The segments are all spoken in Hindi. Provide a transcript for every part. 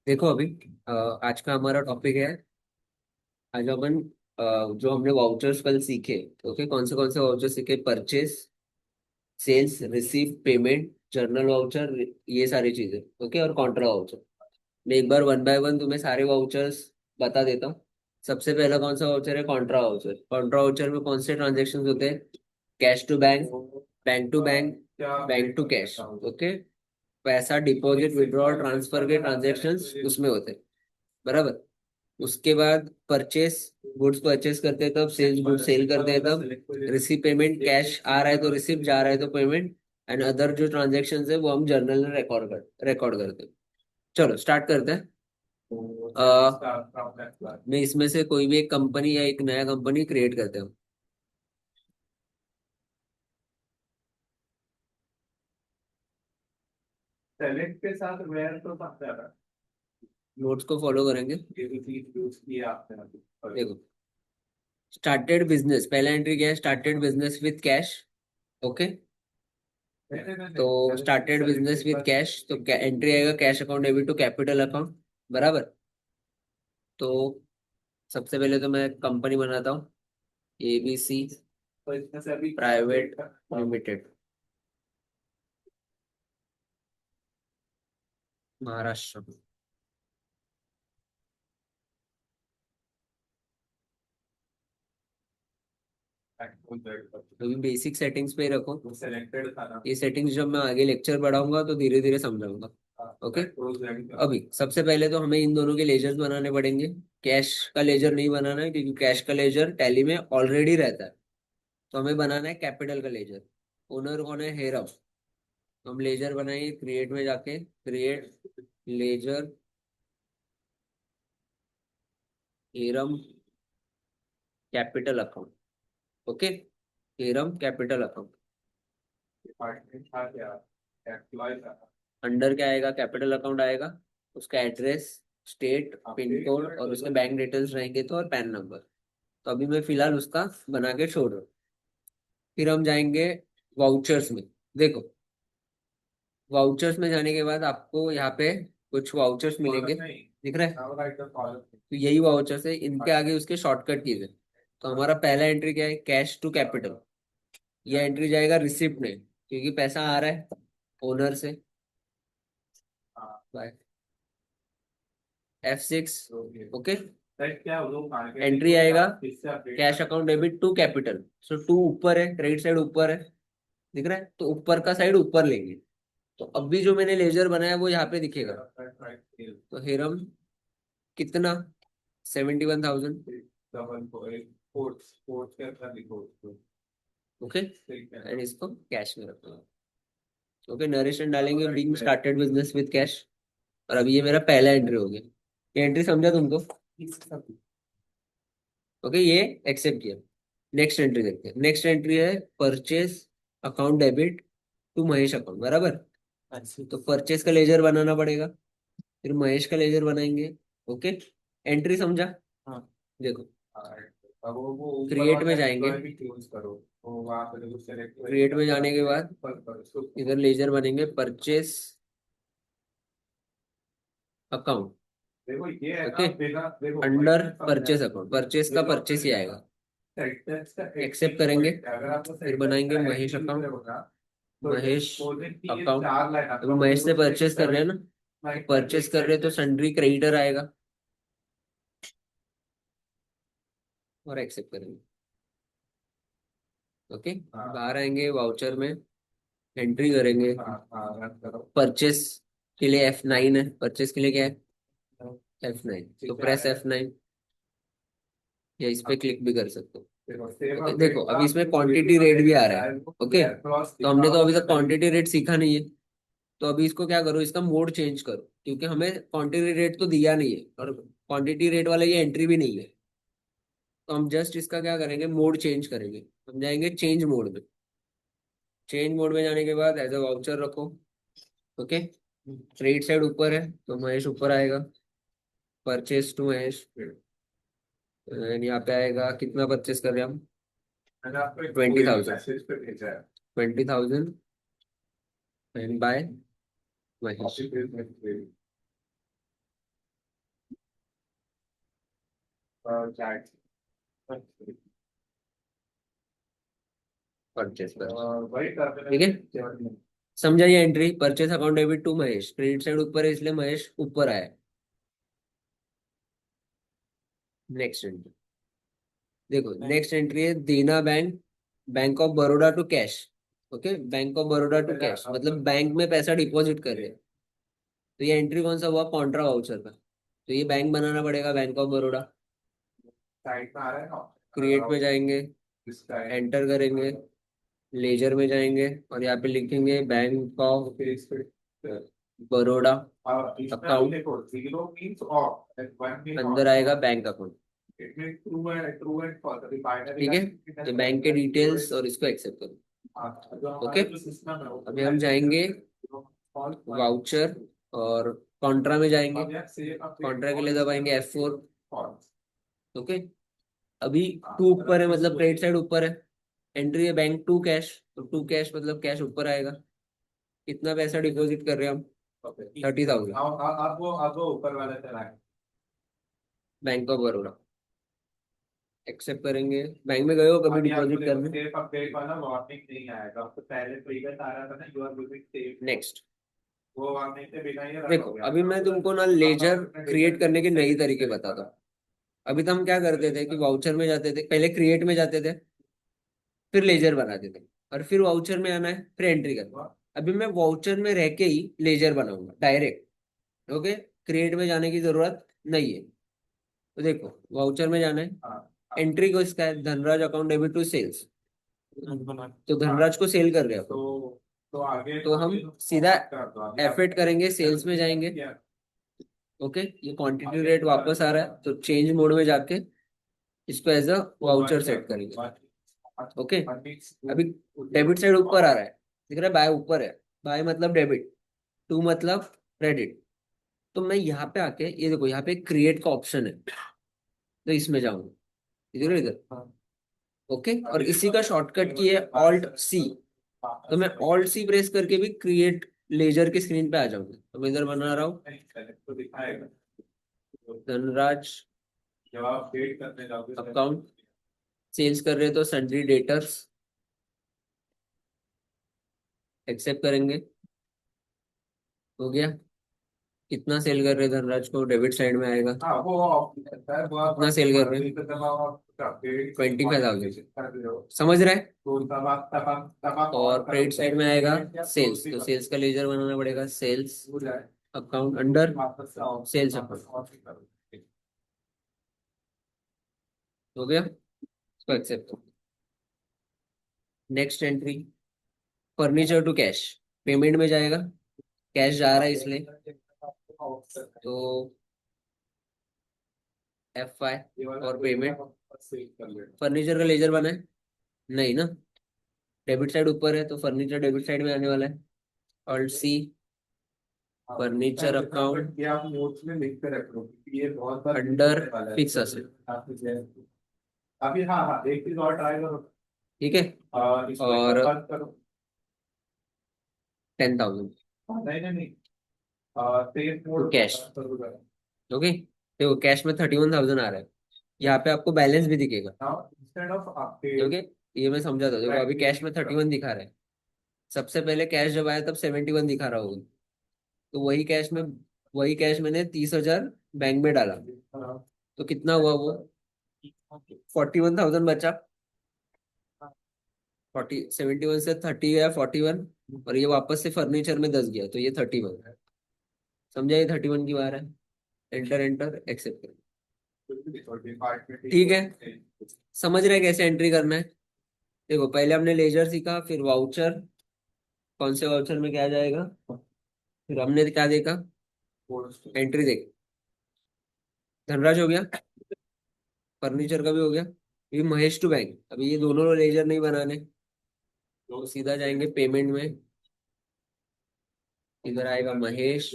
देखो अभी आज का हमारा टॉपिक है। आज अपन जो हमने वाउचर्स कल सीखे। ओके, कौन से वाउचर सीखे? Purchase, sales, receive, payment, journal voucher, ये सारी चीजें। ओके, और कॉन्ट्रा वाउचर। मैं एक बार वन बाय वन तुम्हें सारे वाउचर्स बता देता हूँ। सबसे पहला कौन सा वाउचर है? Contra voucher. कॉन्ट्रा वाउचर में कौन से ट्रांजेक्शन होते हैं? Cash to bank, bank to bank, bank to cash. Okay, पैसा डिपॉजिट, विड्रॉल, ट्रांसफर के ट्रांजेक्शन्स उसमें होते हैं। बराबर। उसके बाद परचेस, गुड्स परचेस करते हैं तब, सेल्स गुड्स सेल करते हैं तब, रिसीव पेमेंट, कैश आ रहा है तो रिसीव, जा रहा है तो पेमेंट, एंड अदर जो ट्रांजेक्शन है वो हम जर्नल में रिकॉर्ड करते हैं। चलो स्टार्ट करते हैं। मैं इसमें से कोई भी एक कंपनी या एक नया कंपनी क्रिएट करते हैं। सेलेक्ट के साथ वेयर तो सकता है। नोट्स को फॉलो करेंगे। ये भी चीज यूज किया आपने अभी। देखो, स्टार्टेड बिजनेस, पहला एंट्री क्या है? Started business with cash. Okay, तो स्टार्टेड बिजनेस विथ कैश, तो एंट्री आएगा cash account debit to capital account. बराबर। तो सबसे पहले तो मैं कंपनी बनाता हूँ, ABC तो इसमें से अभी प्राइवेट लिमिटेड, महाराष्ट्र में। अभी बेसिक सेटिंग्स पे ही रखो। सेलेक्टेड था ना। ये सेटिंग्स जब मैं आगे लेक्चर बढ़ाऊंगा तो धीरे धीरे समझाऊंगा। ओके, अभी सबसे पहले तो हमें इन दोनों के लेजर्स बनाने पड़ेंगे। कैश का लेजर नहीं बनाना है क्योंकि कैश का लेजर टैली में ऑलरेडी रहता है। तो हमें बनाना है कैपिटल का लेजर। ओनर कौन है? हेरम। हम लेजर बनाएंगे क्रिएट में जाके, क्रिएट लेजर हेरम कैपिटल अकाउंट। ओके, हेरम कैपिटल अकाउंट। डिपार्टमेंट था क्या? एम्प्लॉय था। अंडर क्या आएगा? कैपिटल अकाउंट आएगा। उसका एड्रेस, स्टेट, पिन आपके कोड और उसके बैंक डिटेल्स रहेंगे तो, और पैन नंबर। तो अभी मैं फिलहाल उसका बना के छोड़ रहा हूँ। फिर हम जाएंगे वाउचर्स में। देखो, वाउचर्स में जाने के बाद आपको यहाँ पे कुछ वाउचर्स मिलेंगे, कॉलम नहीं। दिख रहा है? Now right the column. तो यही वाउचर्स है, इनके आगे उसके शॉर्टकट कीज है। तो हमारा पहला एंट्री क्या है? Cash to capital. ये एंट्री जाएगा रिसिप्ट में क्योंकि पैसा आ रहा है ओनर से। हाँ। Bye F6। ओके, सेट क्या वो मार्केटिंग एंट्री को आएगा आप किससे अपडेट कैश करें? Account debit to capital. So to ऊपर है, क्रेडिट साइड ऊपर है, दिख रहा है? तो ऊपर का साइड ऊपर लेंगे। तो अभी जो मैंने लेजर बनाया वो यहाँ पे दिखेगा। तो हिरम कितना? 71,000। डबल कोट्स कोट्स के अंदर लिखो उसको। ओके, ठीक है। एंड इसको कैश में रखना। ओके, नरेशन डालेंगे being started business with cash. और अभी ये मेरा पहला एंट्री हो गया। ये एंट्री समझा तुमको? ओके, ये एक्सेप्ट किया। नेक्स्ट एंट्री देखते हैं। नेक्स्ट एंट्री है purchase account debit to Mahesh account. बराबर। अच्छा, तो परचेस का लेजर बनाना पड़ेगा, फिर महेश का लेजर बनाएंगे। ओके, एंट्री समझा? हाँ। देखो, अब वो ऊपर क्रिएट में वाला जाएंगे। एम्प्लॉय भी चूज करो। तो वहाँ पे देखो सेलेक्ट क्रिएट में जाने के बाद ऊपर करो उसको। इधर लेजर बनेंगे परचेस अकाउंट। देखो ये है ओके, ना बिना देखो वही अंडर मैं समझा। परचेस अकाउंट, परचेस का परचेस ही आएगा। सेंटेंस का एक एक्सेप्ट एक करेंगे, पॉइंट है अगर आपको फिर सेंटेंस बनाएंगे का एक महेश ही यूज अकाउंट। होगा तो महेश डिस्पोजिट की ये अकाउंट, चार लाइन अभी आपका महेश से वो एक परचेस कर रहे हैं ना, तो लाइन का परचेस एक कर रहे हैं तो सेंटेंस। सन्ड्री क्रेडिटर आएगा और एक्सेप्ट करेंगे। ओके, हाँ। बाहर आएंगे वाउचर में, एंट्री करेंगे। हाँ हाँ रन करो। परचेस के लिए F9 है, परचेस के लिए क्या है? F9। तो ठीक है प्रेस F9, या इस पे क्लिक भी कर सकते हो। देखो सेव ओके, देखो अपडेट का अभी इसमें जो क्वांटिटी रेट भी आ इनिशियलाइज रहा है है। वो ओके, क्रॉस तो लिखा हमने तो हुआ अभी तक है। क्वांटिटी रेट सीखा नहीं है। तो अभी इसको क्या करो, इसका मोड चेंज करो क्योंकि हमें क्वांटिटी रेट तो दिया नहीं है और क्वांटिटी रेट वाला ये एंट्री भी नहीं है। तो हम जस्ट इसका क्या करेंगे, मोड चेंज करेंगे। हम जाएंगे चेंज मोड में। चेंज मोड में जाने के बाद एज अ वाउचर रखो। ओके, क्रेडिट साइड ऊपर है तो महेश ऊपर आएगा। परचेस टू महेश, and यहाँ पे आएगा कितना परचेस कर रहे हैं हम? मैंने आपको एक 20,000। मैसेज पे भेजा है। 20,000 and by Mahesh. Copy paste में भेज। चैट परचेस पर। वही करते ठीक है, हैं। समझा ये entry? Purchase account debit to Mahesh, credit side ऊपर है इसलिए महेश ऊपर आया। नेक्स्ट एंट्री देखो, नेक्स्ट एंट्री है देना bank, bank of Baroda to cash. Okay, bank of Baroda to cash मतलब बैंक में पैसा डिपॉजिट कर रहे हैं। तो ये एंट्री कौन सा हुआ? कॉन्ट्रा वाउचर का। तो ये बैंक बनाना पड़ेगा, बैंक ऑफ बड़ौदा। साइड में आ रहा है ना। क्रिएट में जाएंगे, इसका है। एंटर करेंगे, लेजर में जाएंगे और यहाँ पे लिखेंगे बैंक ऑफ फिर इस पे बड़ौदा और इसमें अभी अकाउंट। देखो 0 मीन्स ऑफ एंड 1 मीन्स अंदर ऑन। आएगा bank account. It means true and false. अभी बाइनरी ठीक का है, तो बैंक के डिटेल्स और इसको एक्सेप्ट करो। जो ओके, हमारा जो सिस्टम है वो अभी हम जाएंगे फॉल्स वाउचर और कॉन्ट्रा में जाएंगे। अब यार से अपडेट कॉन्ट्रा के लिए दबाएंगे F4। फॉल्स। ओके, अभी टू ऊपर है मतलब क्रेडिट साइड ऊपर है। एंट्री है बैंक टू कैश, तो टू कैश मतलब कैश ऊपर आएगा। कितना पैसा डिपॉजिट कर रहे हैं हम? 30,000, अब वो ऊपर वाला चला है। Bank of Baroda. एक्सेप्ट करेंगे। बैंक में गए हो कभी अभी आपको डिपॉजिट देखो करने? सेफ अपडेट वाला वार्निंग नहीं आएगा। तो पहले प्रीवियस आ रहा था ना, you are using safe. Next वो वार्निंग से बिना ही रन देखो, हो गया अभी मैं तुमको ना लेजर क्रिएट करने के नई तरीके बताता हूँ। अभी तो हम क्या करते थे कि वाउचर में जाते थे, पहले क्रिएट में जाते थे, फिर लेजर बनाते थे, और फिर वाउचर में आना है, फिर एंट्री करना है। अभी मैं वाउचर में रह के ही लेजर बनाऊंगा डायरेक्ट। ओके, क्रिएट में जाने की जरूरत नहीं है। तो देखो, वाउचर में जाना है, हाँ एंट्री को इसका है Dhanraj account debit to sales. तो हाँ। धनराज को सेल कर रहे हैं अपन। तो आगे तो हम आगे सीधा कर दो अभी आप। एफेट करेंगे, सेल्स में जाएंगे। ओके, ये क्वांटिटी रेट वापस आ रहा है तो चेंज मोड में जाके इसको एज अ वाउचर सेट करेंगे। ओके, अभी डेबिट साइड ऊपर आ रहा है, दिख रहा है? बाय ऊपर है, बाय मतलब डेबिट, टू मतलब क्रेडिट। तो मैं यहाँ पे आके ये देखो, यहाँ पे क्रिएट का ऑप्शन है, तो इसमें जाऊंगा, इधर इधर। ओके, और इसी का शॉर्टकट की है ऑल्ट सी। तो मैं ऑल्ट सी प्रेस करके भी क्रिएट लेजर की स्क्रीन पे आ जाऊंगा। तो मैं इधर बना रहा हूँ तो दिखाएगा धनराज जब आप अपडेट करने जाओगे। अकाउंट, सेल्स कर रहे हैं तो सन्ड्री डेटर्स, एक्सेप्ट करेंगे। हो गया। कितना सेल कर रहे हैं धनराज को? डेबिट साइड में आएगा। हाँ वो ऑफ करता है वो आप कितना अपनी सेल कर रहे मर्जी हैं? से जब आप अपडेट 25,000। कर रहे हो समझ रहे हैं? तो तब आप और ऑन क्रेडिट करोगे साइड में आएगा या क्लोज सेल्स, भी तो कर सेल्स का लेजर बनाना पड़ेगा, सेल्स हो जाए। अकाउंट अंडर वापस से ऑफ सेल्स वापस अकाउंट। ऑफ ही करोगे। हो गया, इसको एक्सेप्ट करो। Next entry, furniture to cash, payment में जाएगा, कैश जा रहा है इसलिए। तो F5 ये वाला और कोई पेमेंट। सेव कर लेना। फर्नीचर का लेजर बना है? नहीं ना, डेबिट साइड ऊपर है तो फर्नीचर डेबिट साइड में आने वाला है। ऑल्ट सी, फर्नीचर अकाउंट ये आप नोट्स में लिख कर रख लो क्योंकि ये बहुत बार यूज अंडर होने वाला है। Fix asset. आपने अभी हाँ हाँ एक चीज और ट्राई करो। ठीक है, इसको एक और बार बंद करो। 10,000 नहीं नहीं नहीं सेव टू मोड कैश। करो जरा। ओके, देखो कैश में 31,000 आ रहा है। यहाँ पे आपको बैलेंस भी दिखेगा। नाउ इंस्टेड ऑफ आपके ओके, ये मैं समझा था, देखो अभी कैश में 31 दिखा रहा है। सबसे पहले कैश जब आया तब 71 दिखा रहा होगा। तो वही कैश मैंने 30,000 बैंक में डाला, तो कितना हुआ वो? 41,000 बचा। 71 से 30 गया, 41, और ये वापस से फर्नीचर में 10 गया, तो ये 31 है। समझा? ये 31 की बार है। एंटर एंटर एक्सेप्ट कर। ठीक है, समझ रहे हैं कैसे एंट्री करना है? देखो, पहले हमने लेजर सीखा, फिर वाउचर, कौन से वाउचर में क्या जाएगा, फिर हमने क्या देखा, एंट्री देख। धनराज हो गया, फर्नीचर का भी हो गया। ये महेश टू बैंक, अभी ये दोनों लेजर नहीं बनाने, तो सीधा जाएंगे पेमेंट में। इधर आएगा महेश,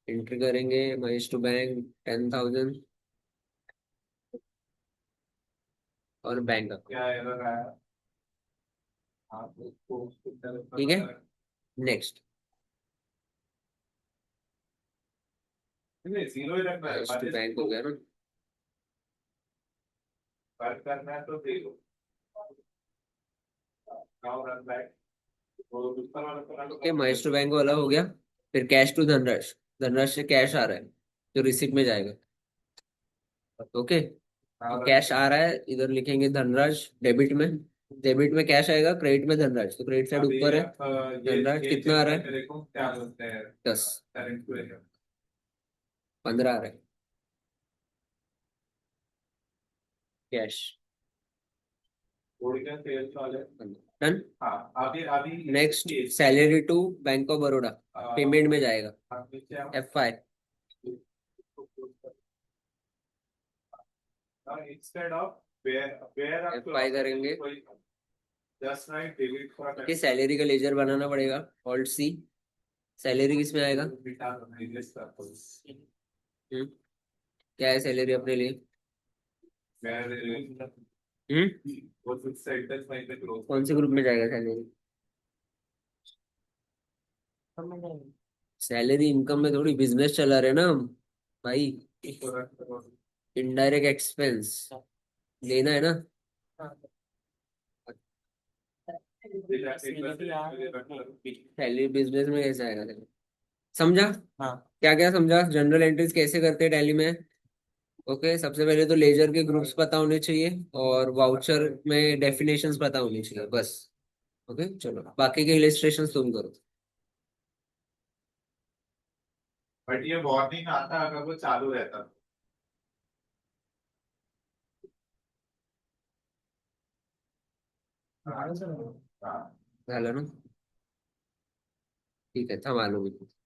एंट्री करेंगे महेश टू बैंक 10,000 और बैंक अकाउंट। क्या एरर आया। आप उसको ठीक है, नेक्स्ट जीरो ही रखना है महेश टू बैंक हो गया ना। वर्क करना है तो दे दो। Now run back. वो ऊपर वाला तो रन ओके, माइस्ट्रो बैंक वाला हो गया। फिर कैश टू धनराश, धनराश से कैश आ रहा है जो रिसिप्ट में जाएगा। ओके, तो नाउ रन। कैश आ रहा है, इधर लिखेंगे धनराज डेबिट में। डेबिट में कैश आएगा, क्रेडिट में धनराज, तो क्रेडिट साइड अभी ऊपर है। धनराज ये कितना आ चेक रहा करके है? देखो क्या बोलते हैं। 10। करंट टू 15 आ रहा है कैश। ओरिजिनल सेल्स वाले। डन। हाँ अभी अभी next, salary to bank of Baroda, payment में जाएगा। आप नीचे आओ। F5। इंस्टेड ऑफ वेयर आप F5 करेंगे। Just right delete for okay, salary का लेजर बनाना पड़ेगा, Alt C। सैलरी किस में आएगा? बिटा दो रिलीज कर दो। हम्म, क्या है सैलरी अपने लिए? मैं हम्म, वो फिक्स सेंटेंस में पे क्लोज कौन से ग्रुप में जाएगा सैलरी? सैलरी इनकम में थोड़ी बिजनेस चला रहे ना हम भाई। कर। इनडायरेक्ट एक्सपेंस लेना है ना। सैलरी बिजनेस में कैसे आएगा तेरे? समझा? हाँ। क्या क्या समझा, जनरल एंट्रीज कैसे करते हैं टैली में? ओके, सबसे पहले तो लेजर के ग्रुप्स पता होने चाहिए और वाउचर में डेफिनेशंस पता होनी चाहिए बस। ओके, चलो बाकी के इलिस्ट्रेशंस तुम करो। बट ये वार्निंग आता अगर वो चालू रहता। हाँ हाँ। झालं ना? ठीक है, था मालूम है।